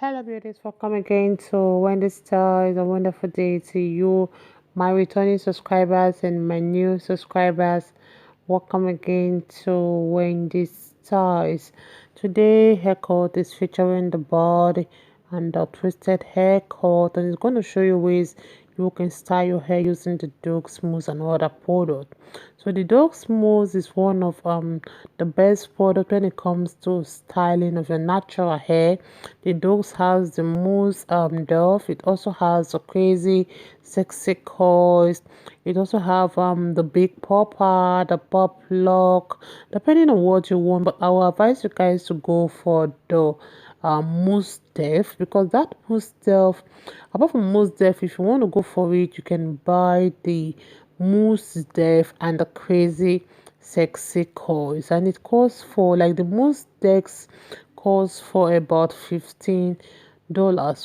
Hello, beauties. Welcome again to Wendy Style. It's a wonderful day to you, my returning subscribers and my new subscribers. Welcome again to Wendy Styles. Today, haircut is featuring the body and the twisted haircut, and it's going to show you ways you can style your hair using the Dog Smooth and other product. So the Dog Smooth is one of the best product when it comes to styling of your natural hair. The Dogs has the Mousse Dove. It also has the crazy sexy coils. It also have the big popper, the pop lock, depending on what you want. But I will advise you guys to go for the Mousse Def, because that Mousse Def, apart from Mousse Def, if you want to go for it, you can buy the Mousse Def and the crazy sexy coils, and it costs for, like, the Mousse Dex costs for about $15,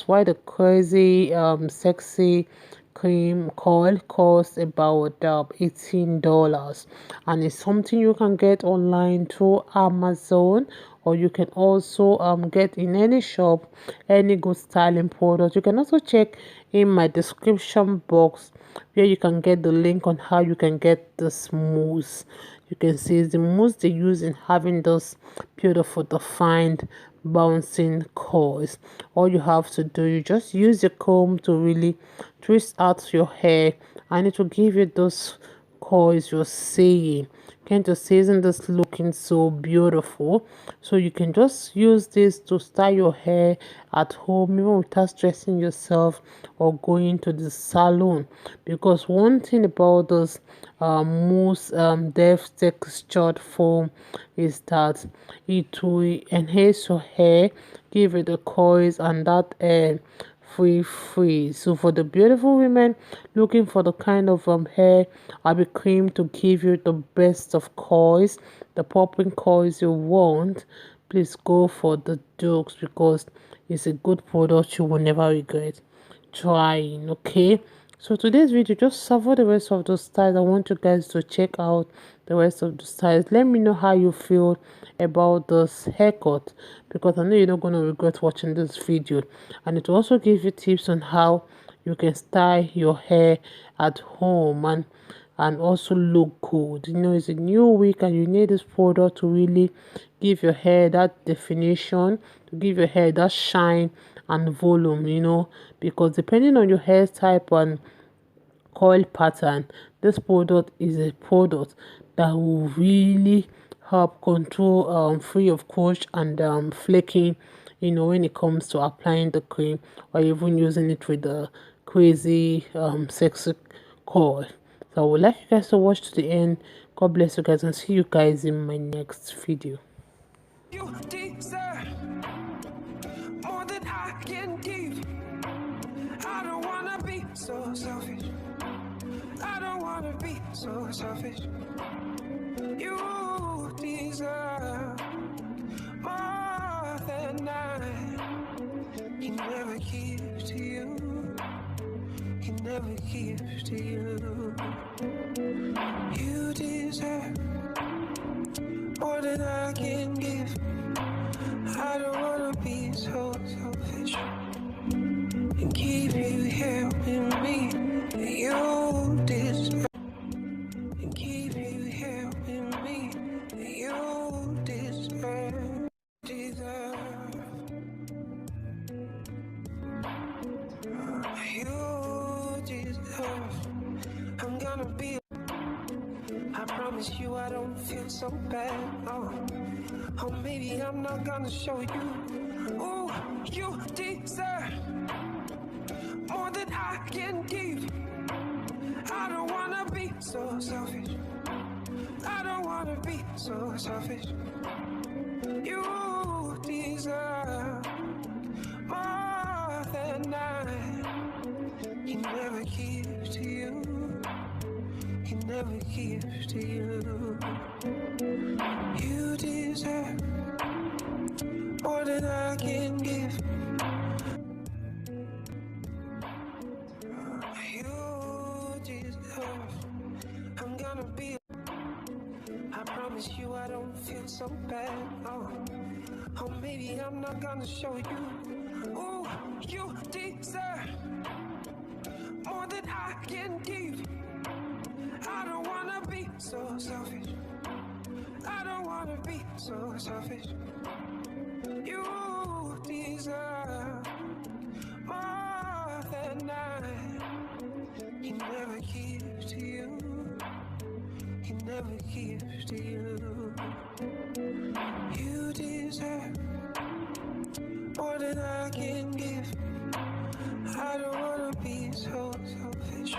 while the crazy sexy cream coil costs about $18, and it's something you can get online through Amazon, or you can also get in any shop, any good styling product. You can also check in my description box where you can get the link on how you can get this mousse. You can see the mousse they use in having those beautiful defined bouncing coils. All you have to do, you just use your comb to really twist out your hair, and it will give you those coils you're seeing. Can't you see, isn't this looking so beautiful? So you can just use this to style your hair at home, even without stressing yourself or going to the salon. Because one thing about this mousse depth textured foam is that it will enhance your hair, give it the coils and that free. So for the beautiful women looking for the kind of hair I'll be cream to give you the best of coils, the popping coils you want, please go for the Dukes, because it's a good product you will never regret trying. Okay, so today's video, just suffer the rest of the styles. I want you guys to check out the rest of the styles. Let me know how you feel about this haircut, because I know you're not going to regret watching this video, and it will also give you tips on how you can style your hair at home and also look good. You know, it's a new week and you need this product to really give your hair that definition, to give your hair that shine and volume, you know, because depending on your hair type and coil pattern, this product is a product that will really help control free of crotch and flaking, you know, when it comes to applying the cream or even using it with the crazy sexy coil. So I would like you guys to watch to the end. God bless you guys, and see you guys in my next video. You deserve more than I can give. I don't wanna be so selfish. I don't wanna be so selfish. You deserve more than I can never give to you. Can never give to you. You deserve more than I can give. I don't wanna be so selfish and keep you here with me. You deserve and keep you here with me. You deserve. You deserve. I'm gonna be. I promise you I don't feel so bad. Oh, maybe I'm not gonna show you. Oh, you deserve more than I can give. I don't wanna be so selfish. I don't wanna be so selfish. You deserve more than I can never give to you. Can never give to you. You deserve more than I can give. You deserve. I'm gonna be. I promise you I don't feel so bad. Oh, maybe I'm not gonna show you. Ooh. so selfish. You deserve more than I can never give to you. Can never give to you. You deserve more than I can give. I don't wanna be so selfish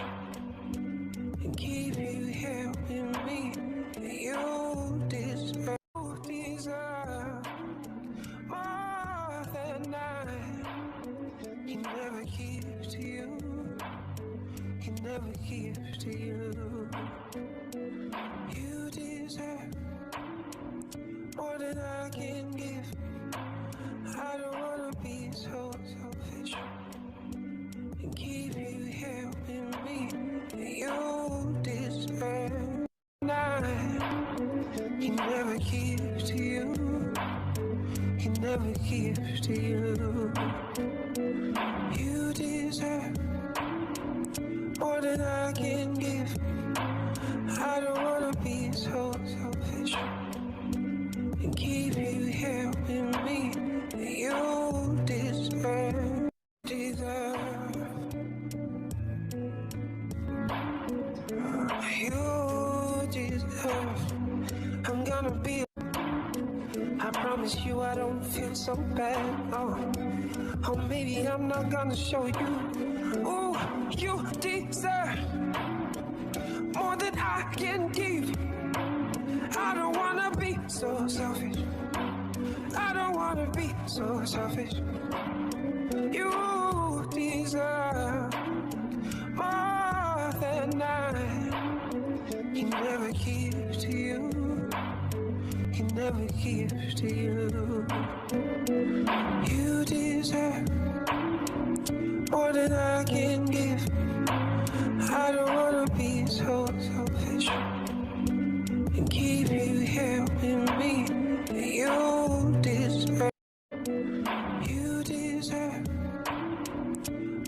and keep you here with me. You deserve more than I can never give to you. Can never give to you. You deserve more than I can give. I don't wanna be so selfish and keep you here with me. You deserve. I can never give to you. Can never give to you. You deserve more than I can give. I don't wanna be so selfish and keep you here with me. You deserve. You deserve. I'm gonna be. I promise you I don't feel so bad. Oh, maybe I'm not gonna show you. Oh, you deserve more than I can give. I don't wanna be so selfish. I don't wanna be so selfish. You deserve more than I can never give to you. Can never give to you. You deserve more than I can give. I don't wanna be so selfish and keep you here with me. You deserve. You deserve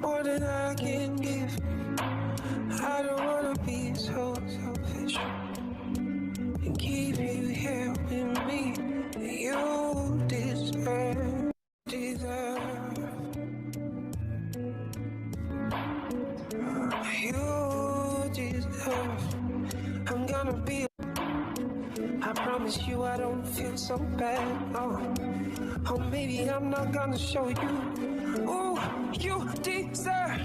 more than I can give. I don't wanna be so selfish and keep you here with me. You deserve. You deserve. I'm gonna be. I promise you I don't feel so bad. Oh, maybe I'm not gonna show you. Oh, you deserve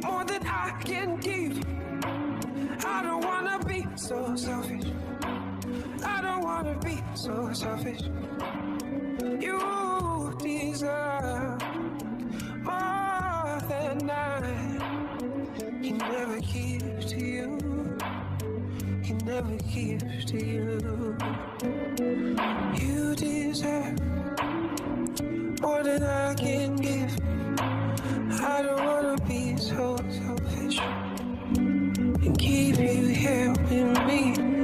more than I can give. I don't wanna be so selfish. I don't wanna be so selfish. You deserve more than I can never give to you. Can never give to you. You deserve more than I can give. I don't wanna be so selfish and keep you here with me.